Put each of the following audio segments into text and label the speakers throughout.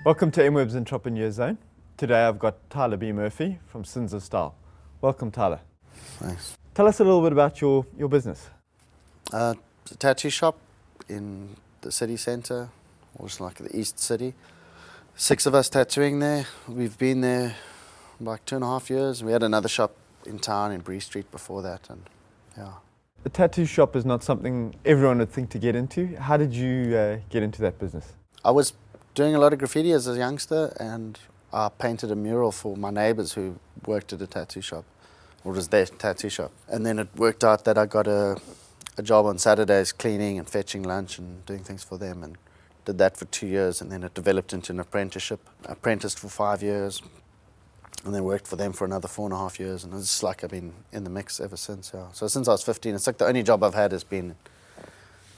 Speaker 1: Welcome to MWEB's Entrepreneur Zone. Today I've got Tyler B. Murphy from Sins of Style. Welcome, Tyler.
Speaker 2: Thanks.
Speaker 1: Tell us a little bit about your business.
Speaker 2: It's a tattoo shop in the city centre, or just like the East City. 6 of us tattooing there. We've been there like 2.5 years. We had another shop in town in Bree Street before that, and yeah.
Speaker 1: A tattoo shop is not something everyone would think to get into. How did you get into that business?
Speaker 2: I was doing a lot of graffiti as a youngster, and I painted a mural for my neighbours who worked at a tattoo shop, or was their tattoo shop. And then it worked out that I got a job on Saturdays cleaning and fetching lunch and doing things for them, and did that for 2 years, and then it developed into an apprenticeship. I apprenticed for 5 years, and then worked for them for another 4.5 years, and it's like I've been in the mix ever since. Yeah. So since I was 15, it's like the only job I've had has been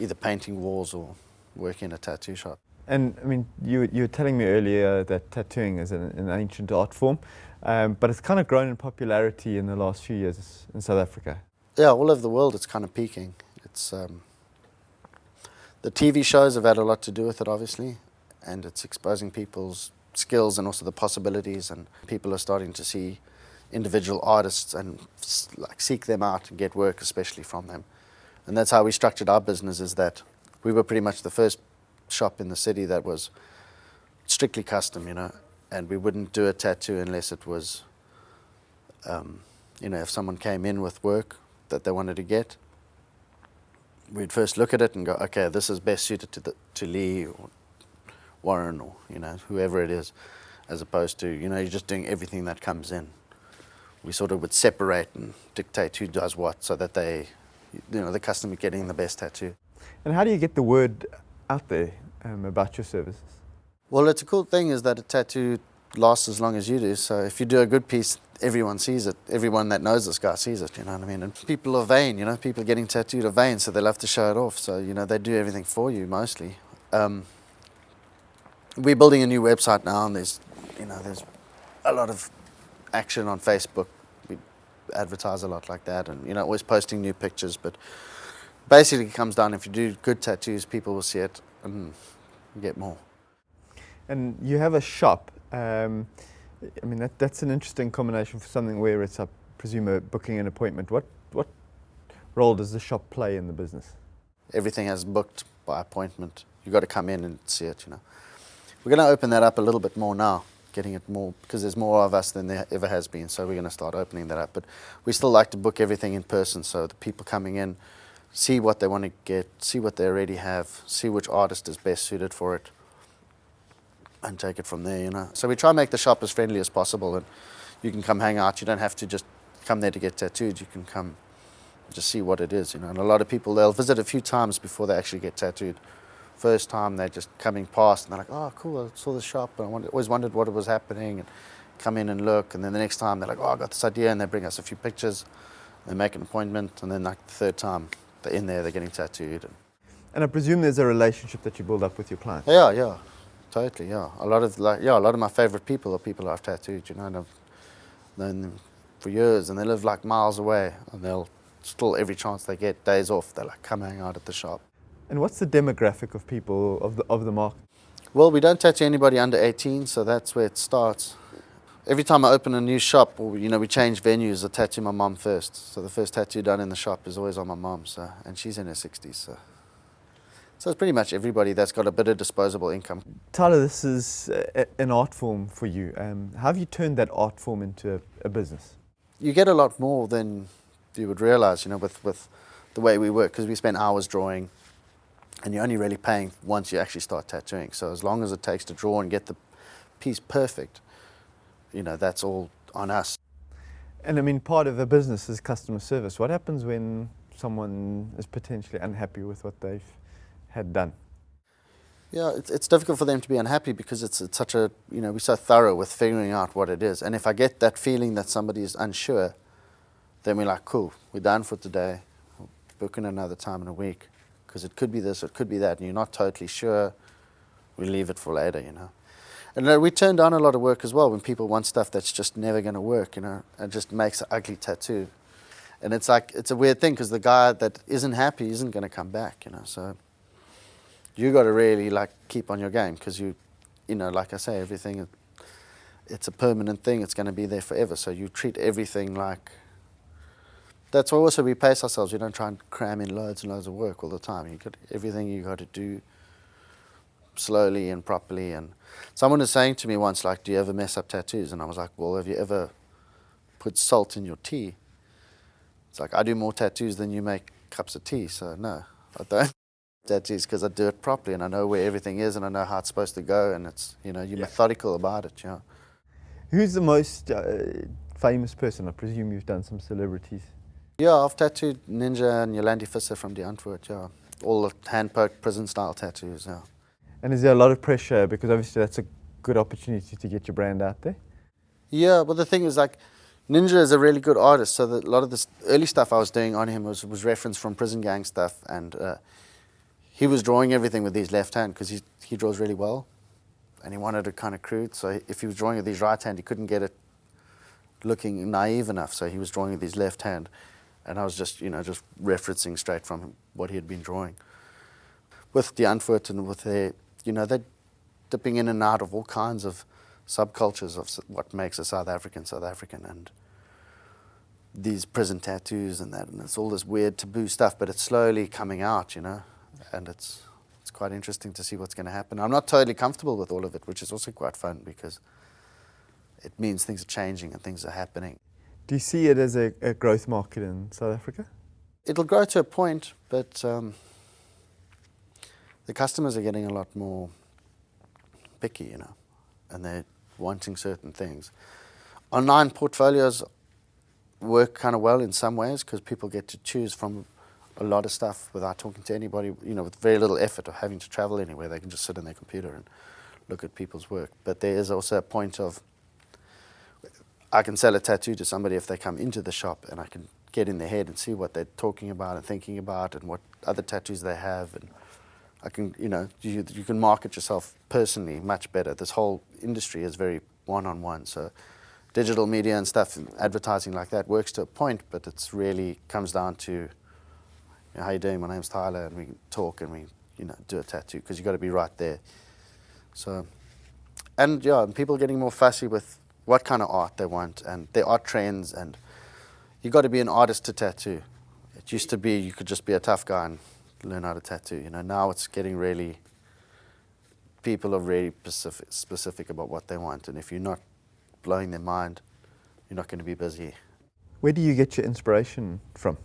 Speaker 2: either painting walls or working in a tattoo shop.
Speaker 1: And I mean, you were telling me earlier that tattooing is an ancient art form, but it's kind of grown in popularity in the last few years in South Africa.
Speaker 2: Yeah, all over the world it's kind of peaking. It's the TV shows have had a lot to do with it, obviously, and it's exposing people's skills and also the possibilities, and people are starting to see individual artists and like seek them out and get work, especially from them. And that's how we structured our business, is that we were pretty much the first shop in the city that was strictly custom, and we wouldn't do a tattoo unless it was, if someone came in with work that they wanted to get, we'd first look at it and go, okay, this is best suited to Lee or Warren or whoever it is, as opposed to you're just doing everything that comes in. We sort of would separate and dictate who does what, so that the customer getting the best tattoo.
Speaker 1: And how do you get the word out there about your services?
Speaker 2: Well, it's a cool thing is that a tattoo lasts as long as you do. So if you do a good piece, everyone sees it. Everyone that knows this guy sees it, you know what I mean? And people are vain, people getting tattooed are vain, so they love to show it off. So, they do everything for you mostly. We're building a new website now, and there's a lot of action on Facebook. We advertise a lot like that, and, always posting new pictures. But basically it comes down, if you do good tattoos, people will see it and get more.
Speaker 1: And you have a shop. That's an interesting combination for something where it's, I presume, booking an appointment. What role does the shop play in the business?
Speaker 2: Everything is booked by appointment. You've got to come in and see it, We're going to open that up a little bit more now, getting it more, because there's more of us than there ever has been, so we're going to start opening that up. But we still like to book everything in person, so the people coming in see what they want to get, see what they already have, see which artist is best suited for it, and take it from there, So we try and make the shop as friendly as possible, and you can come hang out. You don't have to just come there to get tattooed. You can come just see what it is, And a lot of people, they'll visit a few times before they actually get tattooed. First time, they're just coming past, and they're like, oh, cool, I saw the shop, and I always wondered what was happening, and come in and look. And then the next time, they're like, oh, I got this idea, and they bring us a few pictures, they make an appointment, and then like the third time, they're in there, they're getting tattooed. And
Speaker 1: I presume there's a relationship that you build up with your clients.
Speaker 2: Yeah, totally, yeah. A lot of my favorite people are people I've tattooed, and I've known them for years, and they live like miles away, and they'll still, every chance they get days off, they're like, come hang out at the shop.
Speaker 1: And what's the demographic of people of the market?
Speaker 2: Well, we don't tattoo anybody under 18, so that's where it starts. Every time I open a new shop, or we change venues, I tattoo my mum first. So the first tattoo done in the shop is always on my mum, and she's in her 60s. So it's pretty much everybody that's got a bit of disposable income.
Speaker 1: Tyler, this is an art form for you. How have you turned that art form into a business?
Speaker 2: You get a lot more than you would realize, with the way we work, because we spend hours drawing, and you're only really paying once you actually start tattooing. So as long as it takes to draw and get the piece perfect, that's all on us.
Speaker 1: And part of a business is customer service. What happens when someone is potentially unhappy with what they've had done?
Speaker 2: Yeah, it's difficult for them to be unhappy, because it's such a, we're so thorough with figuring out what it is. And if I get that feeling that somebody is unsure, then we're like, cool, we're done for today. We'll book in another time in a week, because it could be this, it could be that, and you're not totally sure, we leave it for later, And we turn down a lot of work as well when people want stuff that's just never going to work, and just makes an ugly tattoo. And it's like, it's a weird thing, because the guy that isn't happy isn't going to come back, So you got to really keep on your game, because you know, like I say, everything, it's a permanent thing. It's going to be there forever. So you treat everything like, that's why also we pace ourselves. We don't try and cram in loads and loads of work all the time. You got everything you got to do slowly and properly. And someone was saying to me once, like, do you ever mess up tattoos? And I was like, well, have you ever put salt in your tea? It's like, I do more tattoos than you make cups of tea. So no, I don't tattoos because I do it properly and I know where everything is and I know how it's supposed to go, and it's, you know, you're methodical about it. Yeah.
Speaker 1: Who's the most famous person? I presume you've done some celebrities.
Speaker 2: Yeah, I've tattooed Ninja and Yolandi Visser from Die Antwoord, yeah. All the hand-poked prison-style tattoos, yeah.
Speaker 1: And is there a lot of pressure, because obviously that's a good opportunity to get your brand out there?
Speaker 2: Yeah, well the thing is, like, Ninja is a really good artist, so that a lot of this early stuff I was doing on him was referenced from prison gang stuff, and he was drawing everything with his left hand because he draws really well, and he wanted it kind of crude, so if he was drawing with his right hand, he couldn't get it looking naive enough, so he was drawing with his left hand. And I was just, you know, just referencing straight from what he had been drawing. With Die Antwoord and with their, you know, they're dipping in and out of all kinds of subcultures of what makes a South African, and these prison tattoos and that, and it's all this weird taboo stuff, but it's slowly coming out, you know, and it's quite interesting to see what's going to happen. I'm not totally comfortable with all of it, which is also quite fun because it means things are changing and things are happening.
Speaker 1: Do you see it as a growth market in South Africa?
Speaker 2: It'll grow to a point, but the customers are getting a lot more picky, you know, and they're wanting certain things. Online portfolios work kind of well in some ways because people get to choose from a lot of stuff without talking to anybody, you know, with very little effort of having to travel anywhere. They can just sit on their computer and look at people's work. But there is also a point of, I can sell a tattoo to somebody if they come into the shop and I can get in their head and see what they're talking about and thinking about and what other tattoos they have, and I can, you know, you can market yourself personally much better. This whole industry is very one-on-one, so digital media and stuff and advertising like that works to a point, but it's really comes down to, you know, how you doing? My name's Tyler, and we talk and we, you know, do a tattoo because you got to be right there. So, and yeah, and people are getting more fussy with what kind of art they want, and there are trends, and you got to be an artist to tattoo. It used to be you could just be a tough guy and learn how to tattoo. You know, now it's getting really, people are really specific about what they want, and if you're not blowing their mind, you're not going to be busy.
Speaker 1: Where do you get your inspiration from?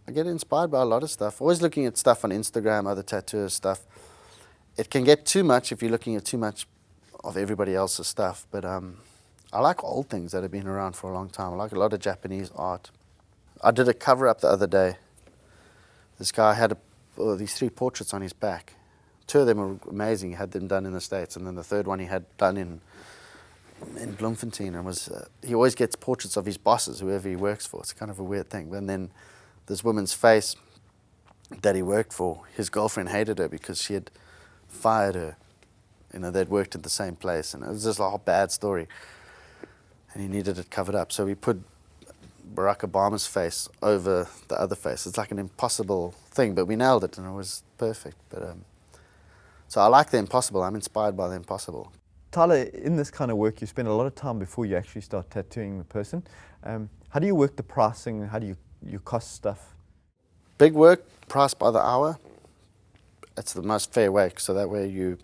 Speaker 2: I get inspired by a lot of stuff. Always looking at stuff on Instagram, other tattooers stuff. It can get too much if you're looking at too much of everybody else's stuff, but I like old things that have been around for a long time. I like a lot of Japanese art. I did a cover-up the other day. This guy had these 3 portraits on his back. 2 of them were amazing. He had them done in the States, and then the third one he had done in Bloemfontein. And he always gets portraits of his bosses, whoever he works for. It's kind of a weird thing. And then this woman's face that he worked for, his girlfriend hated her because she had fired her. You know, they'd worked at the same place, and it was just a whole bad story. And he needed it covered up. So we put Barack Obama's face over the other face. It's like an impossible thing, but we nailed it and it was perfect. But so I like the impossible. I'm inspired by the impossible.
Speaker 1: Tyler, in this kind of work, you spend a lot of time before you actually start tattooing the person. How do you work the pricing? How do you cost stuff?
Speaker 2: Big work, priced by the hour. It's the most fair way, so that way you're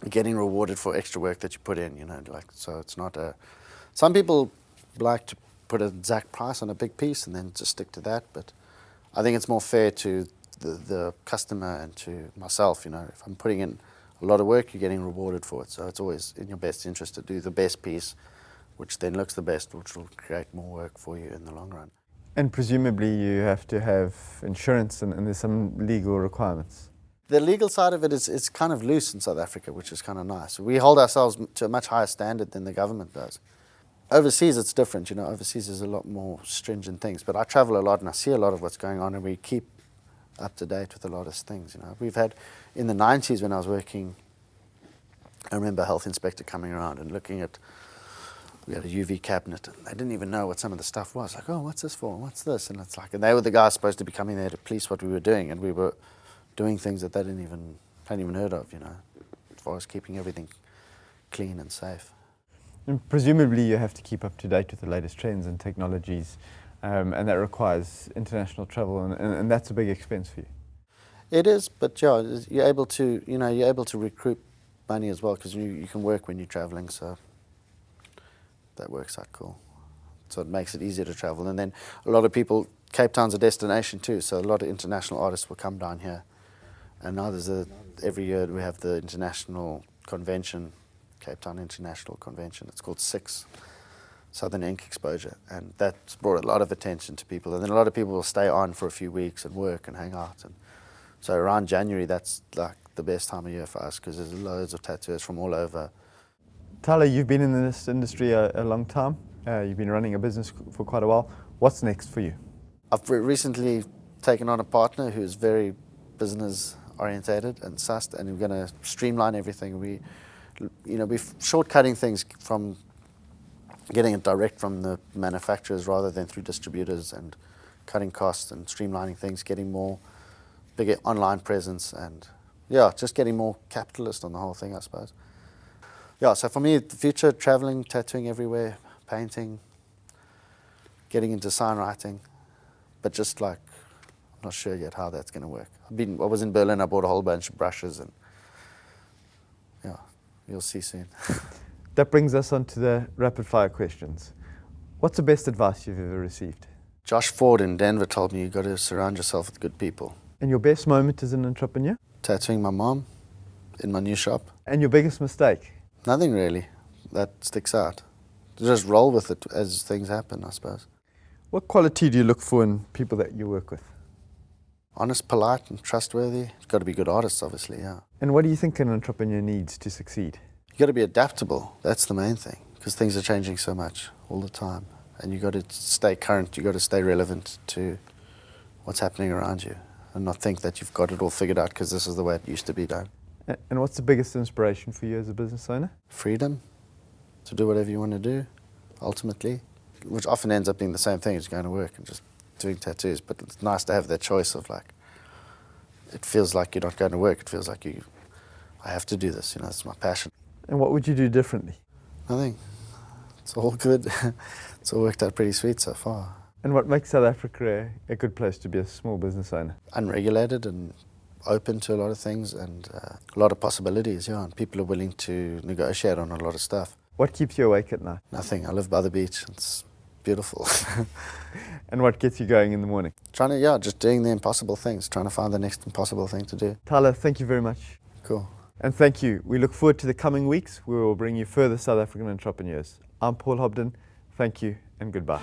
Speaker 2: getting rewarded for extra work that you put in, you know, like, so it's not a, some people like to put an exact price on a big piece and then just stick to that, but I think it's more fair to the customer and to myself, you know. If I'm putting in a lot of work, you're getting rewarded for it, so it's always in your best interest to do the best piece, which then looks the best, which will create more work for you in the long run.
Speaker 1: And presumably you have to have insurance and there's some legal requirements.
Speaker 2: The legal side of it is kind of loose in South Africa, which is kind of nice. We hold ourselves to a much higher standard than the government does. Overseas, it's different, you know. Overseas, there's a lot more stringent things. But I travel a lot and I see a lot of what's going on, and we keep up to date with a lot of things, you know. We've had, in the 90s when I was working, I remember a health inspector coming around and looking at, we had a UV cabinet, and they didn't even know what some of the stuff was. Like, oh, what's this for? What's this? And it's like, and they were the guys supposed to be coming there to police what we were doing, and we were doing things that they hadn't even heard of, you know, as far as keeping everything clean and safe.
Speaker 1: And presumably you have to keep up to date with the latest trends and technologies, and that requires international travel, and that's a big expense for you.
Speaker 2: It is, but yeah, you're able to recruit money as well, because you can work when you're traveling, so that works out cool. So it makes it easier to travel. And then a lot of people, Cape Town's a destination too, so a lot of international artists will come down here. And now every year we have the international convention, Cape Town International Convention. It's called SIX, Southern Ink Exposure, and that's brought a lot of attention to people. And then a lot of people will stay on for a few weeks and work and hang out. And so around January, that's like the best time of year for us, because there's loads of tattooers from all over.
Speaker 1: Tyler, you've been in this industry a long time. You've been running a business for quite a while. What's next for you?
Speaker 2: I've recently taken on a partner who's very business orientated and sussed, and we're going to streamline everything. We're shortcutting things from getting it direct from the manufacturers rather than through distributors, and cutting costs and streamlining things, getting bigger online presence, and just getting more capitalist on the whole thing, I suppose. Yeah, so for me, the future, traveling, tattooing everywhere, painting, getting into sign writing, but just like, I'm not sure yet how that's going to work. I was in Berlin, I bought a whole bunch of brushes, and yeah, you'll see soon.
Speaker 1: That brings us on to the rapid fire questions. What's the best advice you've ever received?
Speaker 2: Josh Ford in Denver told me you've got to surround yourself with good people.
Speaker 1: And your best moment as an entrepreneur?
Speaker 2: Tattooing my mom in my new shop.
Speaker 1: And your biggest mistake?
Speaker 2: Nothing really. That sticks out. Just roll with it as things happen, I suppose.
Speaker 1: What quality do you look for in people that you work with?
Speaker 2: Honest, polite, and trustworthy. You've got to be good artists, obviously, yeah.
Speaker 1: And what do you think an entrepreneur needs to succeed?
Speaker 2: You've got to be adaptable. That's the main thing, because things are changing so much all the time. And you've got to stay current. You've got to stay relevant to what's happening around you, and not think that you've got it all figured out because this is the way it used to be done.
Speaker 1: And what's the biggest inspiration for you as a business owner?
Speaker 2: Freedom to do whatever you want to do, ultimately, which often ends up being the same thing as going to work and just doing tattoos. But it's nice to have that choice of, like, it feels like you're not going to work. It feels like I have to do this, it's my passion.
Speaker 1: And what would you do differently?
Speaker 2: Nothing. It's all good. It's all worked out pretty sweet so far.
Speaker 1: And what makes South Africa a good place to be a small business owner?
Speaker 2: Unregulated and open to a lot of things, and a lot of possibilities, and people are willing to negotiate on a lot of stuff.
Speaker 1: What keeps you awake at night?
Speaker 2: Nothing. I live by the beach. It's beautiful.
Speaker 1: And what gets you going in the morning?
Speaker 2: Just doing the impossible things, trying to find the next impossible thing to do.
Speaker 1: Tyler, thank you very much.
Speaker 2: Cool.
Speaker 1: And thank you. We look forward to the coming weeks. We will bring you further South African entrepreneurs. I'm Paul Hobden. Thank you and goodbye.